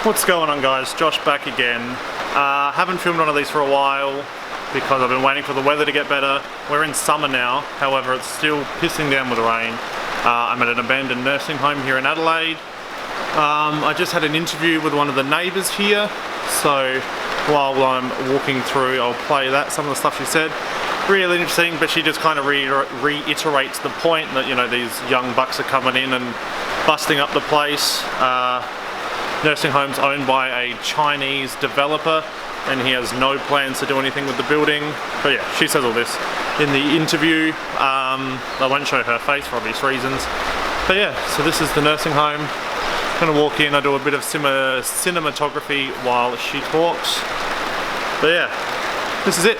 What's going on, guys? Josh back again. Haven't filmed one of these for a while because I've been waiting for the weather to get better. We're in summer now, however it's still pissing down with rain. I'm at an abandoned nursing home here in Adelaide. I just had an interview with one of the neighbours here, so while I'm walking through I'll play some of the stuff she said. Really interesting, but she just kind of reiterates the point that, you know, these young bucks are coming in and busting up the place. Nursing home's owned by a Chinese developer and he has no plans to do anything with the building. But yeah, she says all this in the interview. I won't show her face for obvious reasons. But yeah, so this is the nursing home. I'm gonna walk in, I do a bit of cinematography while she talks. But yeah, this is it.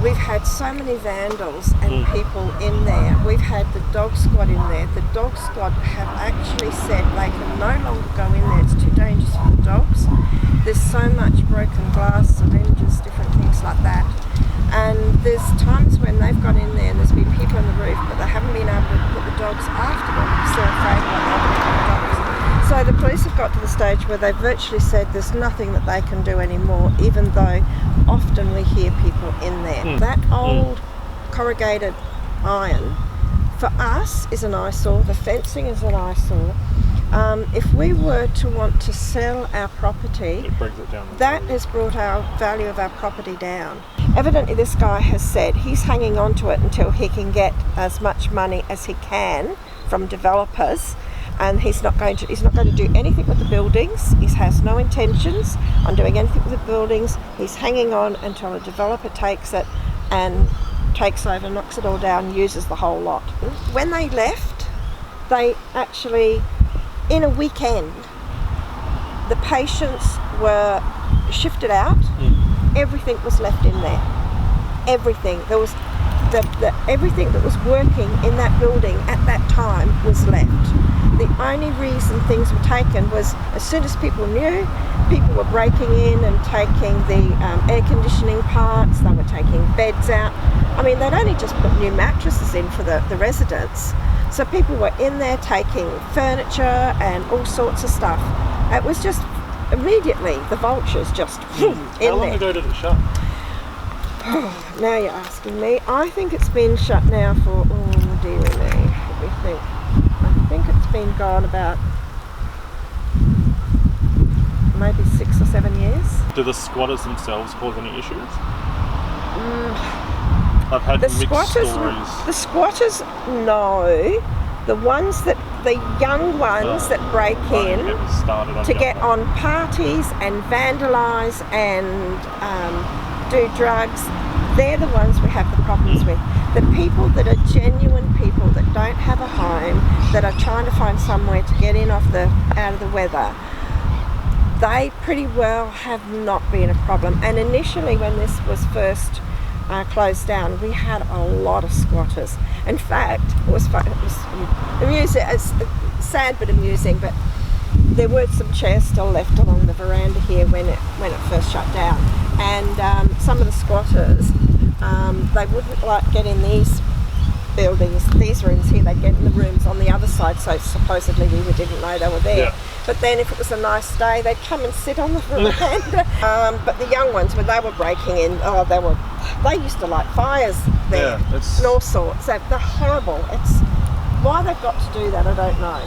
We've had so many vandals and people in there. We've had the dog squad in there. The dog squad have actually said they can no longer go in there. It's too dangerous for the dogs. There's so much broken glass, syringes, different things like that. And there's times when they've gone in there and there's been people on the roof, but they haven't been able to put the dogs after them because they're afraid of what they'll do to the dogs. So the police have got to the stage where they've virtually said there's nothing that they can do anymore, even though often we hear people in there. That old corrugated iron for us is an eyesore. The fencing is an eyesore. If we were to want to sell our property, it brings it down. That has brought our value of our property down. Evidently this guy has said he's hanging on to it until he can get as much money as he can from developers, and he's not going to do anything with the buildings. He has no intentions on doing anything with the buildings. He's hanging on until a developer takes it and takes over, knocks it all down, uses the whole lot. When they left, they actually, in a weekend, the patients were shifted out. Everything was left in there. Everything. There was everything that was working in that building at that time was left. The only reason things were taken was as soon as people knew, people were breaking in and taking the air conditioning parts, they were taking beds out. I mean, they'd only just put new mattresses in for the residents. So people were in there taking furniture and all sorts of stuff. It was just immediately, the vultures just in there. How long ago did it shut? Now you're asking me. I think it's been shut now for, oh dearie me, let me think. I think it's been gone about maybe 6 or 7 years. Do the squatters themselves cause any issues? I've had mixed stories. The squatters, no. The young ones that break in to get on parties and vandalise and do drugs, they're the ones we have the problems with. The people that are genuine people that don't have a home, that are trying to find somewhere to get in out of the weather, they pretty well have not been a problem. And initially when this was first closed down, we had a lot of squatters. In fact, it was amusing, it's sad but amusing, but there were some chairs still left along the veranda here when it first shut down. And some of the squatters, they wouldn't like get in these buildings, these rooms here. They'd get in the rooms on the other side, so supposedly we didn't know they were there. Yeah. But then if it was a nice day, they'd come and sit on the veranda. But the young ones, when they were breaking in, they used to light fires there, and all sorts. They're horrible. It's why they've got to do that, I don't know.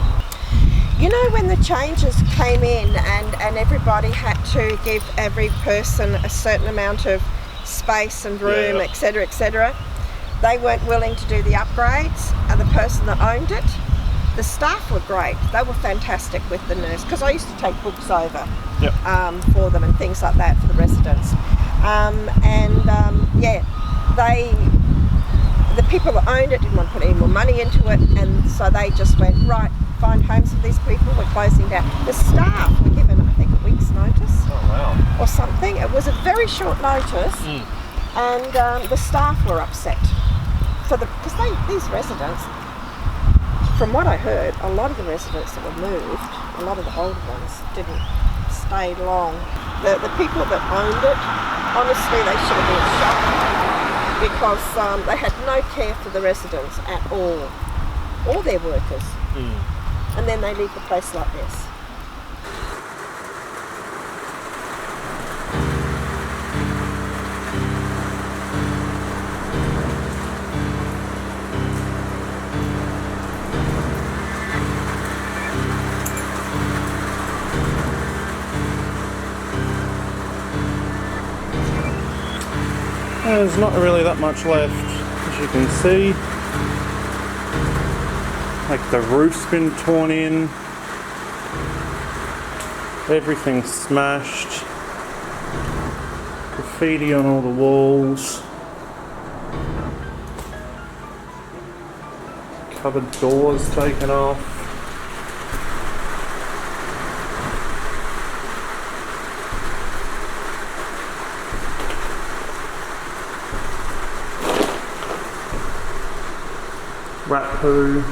You know, when the changes came in and everybody had to give every person a certain amount of space and room, etc., etc., they weren't willing to do the upgrades. And the person that owned it, the staff were great. They were fantastic with the nurse, because I used to take books over for them and things like that for the residents. The people that owned it didn't want to put any more money into it, and so they just went, right, find homes for these people, we're closing down. The staff were given, I think, a week's notice or something. It was a very short notice, and the staff were upset because these residents, from what I heard, a lot of the residents that were moved, a lot of the older ones didn't stay long. The people that owned it, honestly, they should have been shot, because they had no care for the residents at all, or their workers. And then they leave the place like this. There's not really that much left, as you can see. Like the roof's been torn in. Everything's smashed. Graffiti on all the walls. Cupboard doors taken off. Rat poo.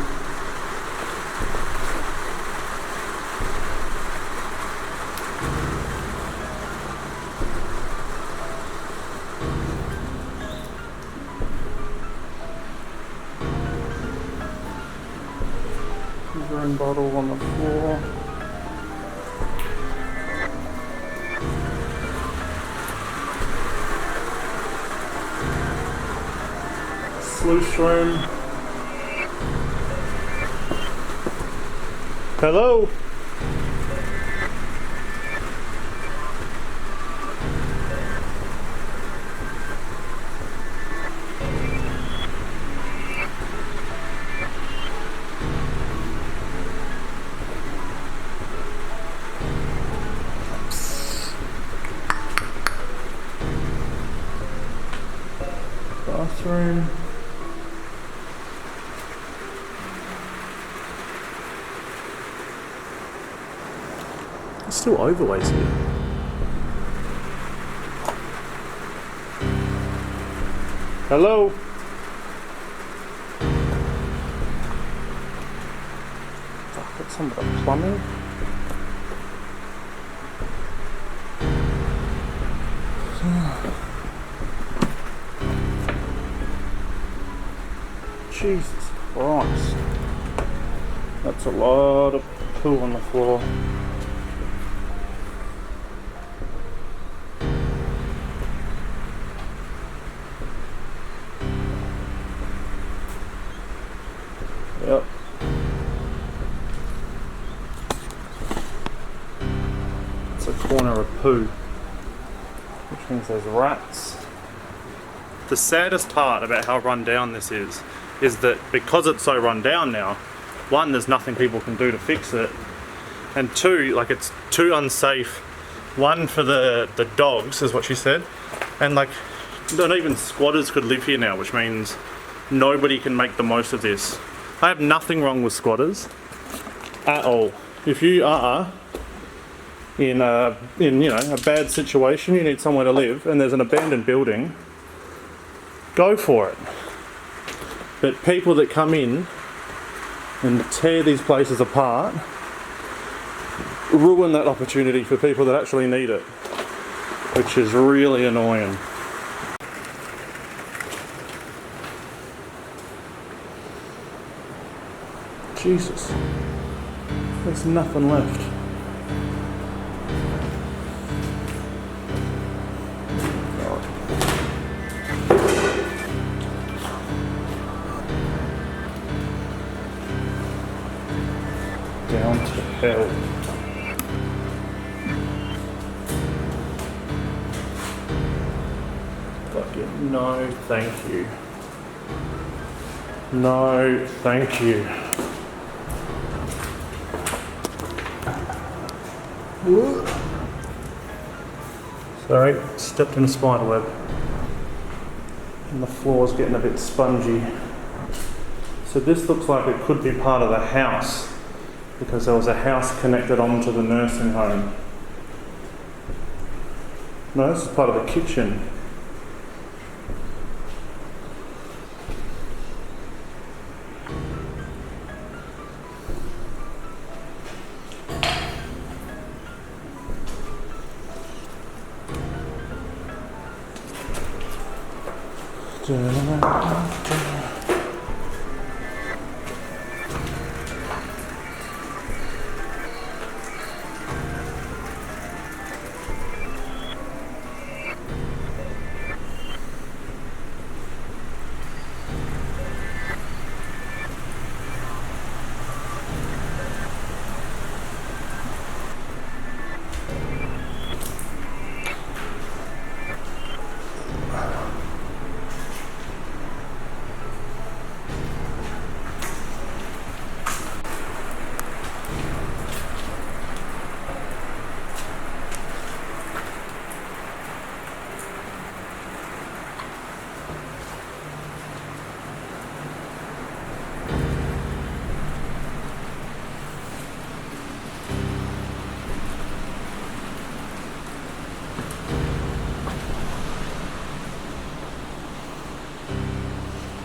Urine bottle on the floor. Sluice room. Hello? Bathroom. There's still overlays here. Hello? Fuck, that's some of the plumbing. Jesus Christ. That's a lot of poo on the floor. Yep. It's a corner of poo, which means there's rats. The saddest part about how run down this is that because it's so run down now, one, there's nothing people can do to fix it, and two, like, it's too unsafe. One, for the dogs, is what she said, and like, not even squatters could live here now, which means nobody can make the most of this. I have nothing wrong with squatters at all. If you are in a bad situation, you need somewhere to live, and there's an abandoned building, go for it. But people that come in and tear these places apart ruin that opportunity for people that actually need it, which is really annoying. Jesus, there's nothing left. Down to hell. Fucking no, thank you. No, thank you. Sorry, stepped in a spider web. And the floor's getting a bit spongy. So this looks like it could be part of the house, because there was a house connected onto the nursing home. No, this is part of the kitchen.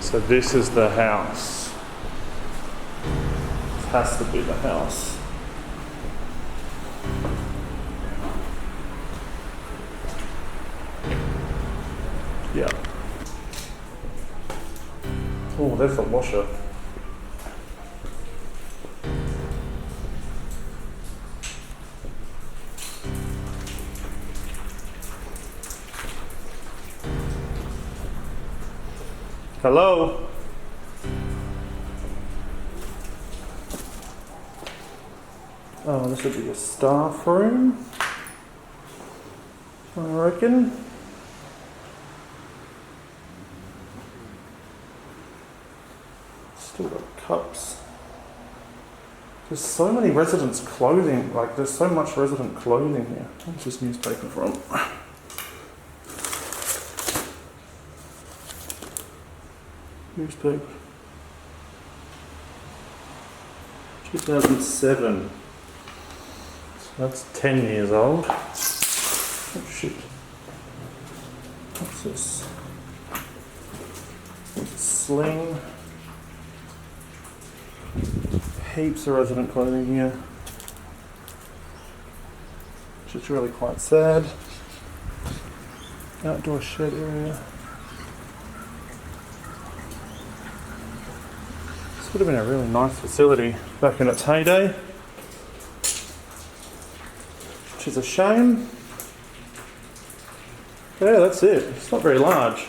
So this is the house. This has to be the house. Yeah. Oh, there's the washer. Hello? Oh, this would be a staff room, I reckon. Still got cups. There's so many residents' clothing, like there's so much resident clothing here. What's this newspaper from? Newspaper. 2007. So that's 10 years old. Oh shit. What's this? It's a sling. Heaps of resident clothing here. Which is really quite sad. Outdoor shed area. This would have been a really nice facility back in its heyday, which is a shame. But yeah, that's it. It's not very large.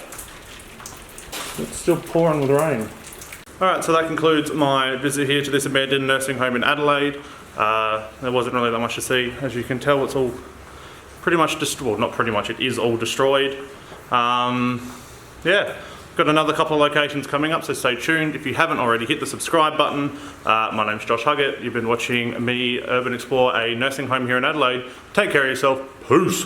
It's still pouring with rain. Alright, so that concludes my visit here to this abandoned nursing home in Adelaide. There wasn't really that much to see. As you can tell, it's all pretty much destroyed. Well, not pretty much, it is all destroyed. Yeah. Got another couple of locations coming up, so stay tuned. If you haven't already, hit the subscribe button. My name's Josh Huggett. You've been watching me urban explore a nursing home here in Adelaide. Take care of yourself. Peace.